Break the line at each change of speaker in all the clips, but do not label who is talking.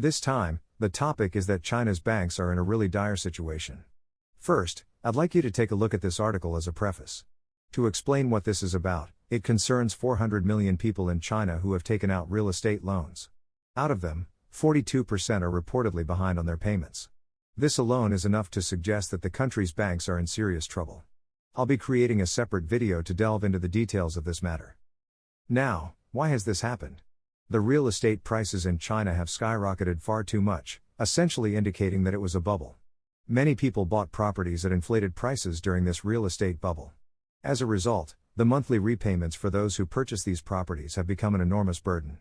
This time, the topic is that China's banks are in a really dire situation. First, I'd like you to take a look at this article as a preface. To explain what this is about, it concerns 400 million people in China who have taken out real estate loans. Out of them, 42% are reportedly behind on their payments. This alone is enough to suggest that the country's banks are in serious trouble. I'll be creating a separate video to delve into the details of this matter. Now, why has this happened? The real estate prices in China have skyrocketed far too much, essentially indicating that it was a bubble. Many people bought properties at inflated prices during this real estate bubble. As a result, the monthly repayments for those who purchase these properties have become an enormous burden.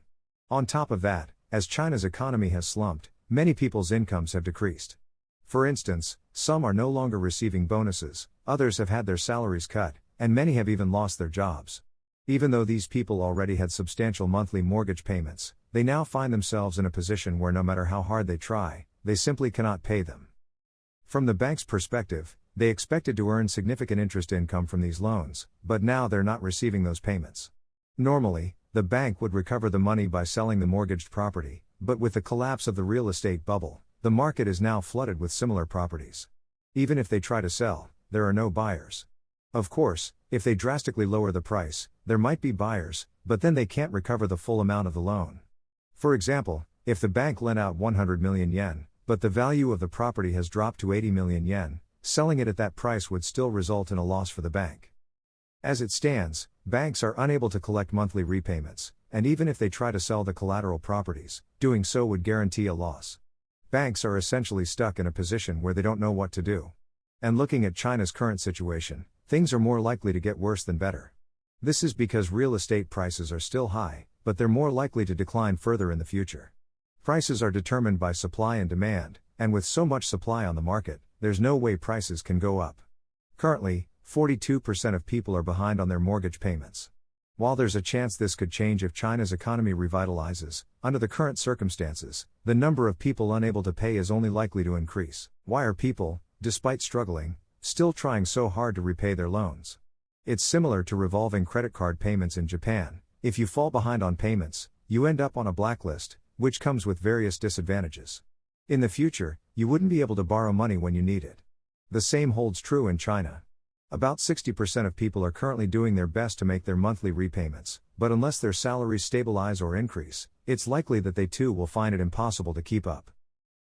On top of that, as China's economy has slumped, many people's incomes have decreased. For instance, some are no longer receiving bonuses, others have had their salaries cut, and many have even lost their jobs. Even though these people already had substantial monthly mortgage payments, they now find themselves in a position where no matter how hard they try, they simply cannot pay them. From the bank's perspective, they expected to earn significant interest income from these loans, but now they're not receiving those payments. Normally, the bank would recover the money by selling the mortgaged property, but with the collapse of the real estate bubble, the market is now flooded with similar properties. Even if they try to sell, there are no buyers. Of course, if they drastically lower the price, there might be buyers, but then they can't recover the full amount of the loan. For example, if the bank lent out 100 million yen, but the value of the property has dropped to 80 million yen, selling it at that price would still result in a loss for the bank. As it stands, banks are unable to collect monthly repayments, and even if they try to sell the collateral properties, doing so would guarantee a loss. Banks are essentially stuck in a position where they don't know what to do. And looking at China's current situation, things are more likely to get worse than better. This is because real estate prices are still high, but they're more likely to decline further in the future. Prices are determined by supply and demand, and with so much supply on the market, there's no way prices can go up. Currently, 42% of people are behind on their mortgage payments. While there's a chance this could change if China's economy revitalizes, under the current circumstances, the number of people unable to pay is only likely to increase. Why are people, despite struggling, still trying so hard to repay their loans? It's similar to revolving credit card payments in Japan. If you fall behind on payments, you end up on a blacklist, which comes with various disadvantages. In the future, you wouldn't be able to borrow money when you need it. The same holds true in China. About 60% of people are currently doing their best to make their monthly repayments, but unless their salaries stabilize or increase, it's likely that they too will find it impossible to keep up.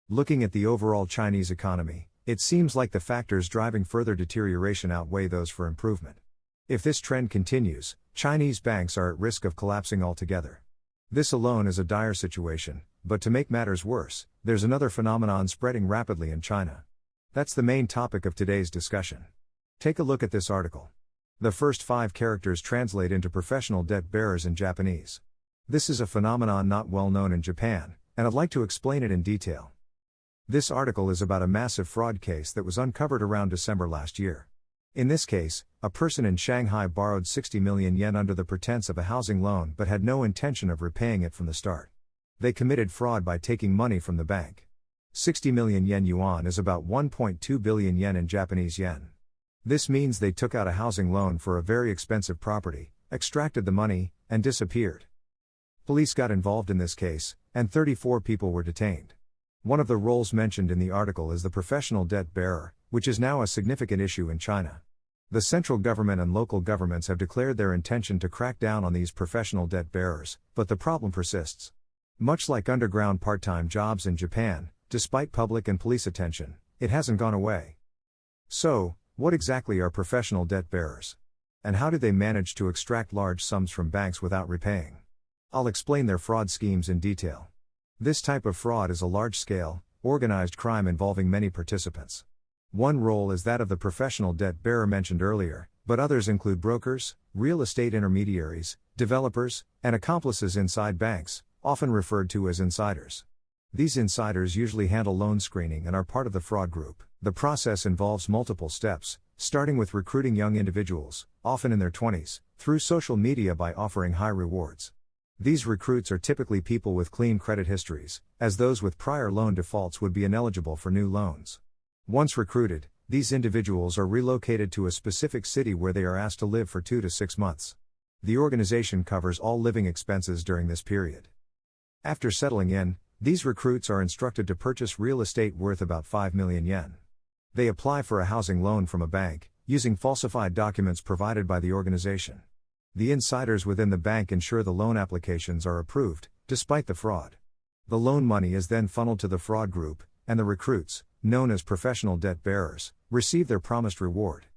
Looking at the overall Chinese economy, it seems like the factors driving further deterioration outweigh those for improvement. If this trend continues, Chinese banks are at risk of collapsing altogether. This alone is a dire situation, but to make matters worse, there's another phenomenon spreading rapidly in China. That's the main topic of today's discussion. Take a look at this article. The first 5 characters translate into professional debt bearers in Japanese. This is a phenomenon not well known in Japan, and I'd like to explain it in detail. This article is about a massive fraud case that was uncovered around December last year. In this case, a person in Shanghai borrowed 60 million yen under the pretense of a housing loan but had no intention of repaying it from the start. They committed fraud by taking money from the bank. 60 million yen yuan is about 1.2 billion yen in Japanese yen. This means they took out a housing loan for a very expensive property, extracted the money, and disappeared. Police got involved in this case, and 34 people were detained. One of the roles mentioned in the article is the professional debt bearer, which is now a significant issue in China. The central government and local governments have declared their intention to crack down on these professional debt bearers, but the problem persists. Much like underground part-time jobs in Japan, despite public and police attention, it hasn't gone away. So, what exactly are professional debt bearers? And how do they manage to extract large sums from banks without repaying? I'll explain their fraud schemes in detail. This type of fraud is a large-scale, organized crime involving many participants. One role is that of the professional debt bearer mentioned earlier, but others include brokers, real estate intermediaries, developers, and accomplices inside banks, often referred to as insiders. These insiders usually handle loan screening and are part of the fraud group. The process involves multiple steps, starting with recruiting young individuals, often in their 20s, through social media by offering high rewards. These recruits are typically people with clean credit histories, as those with prior loan defaults would be ineligible for new loans. Once recruited, these individuals are relocated to a specific city where they are asked to live for 2 to 6 months. The organization covers all living expenses during this period. After settling in, These recruits are instructed to purchase real estate worth about 5 million yen. They apply for a housing loan from a bank, using falsified documents provided by the organization. The insiders within the bank ensure the loan applications are approved, despite the fraud. The loan money is then funneled to the fraud group, and the recruits, known as professional debt bearers, receive their promised reward.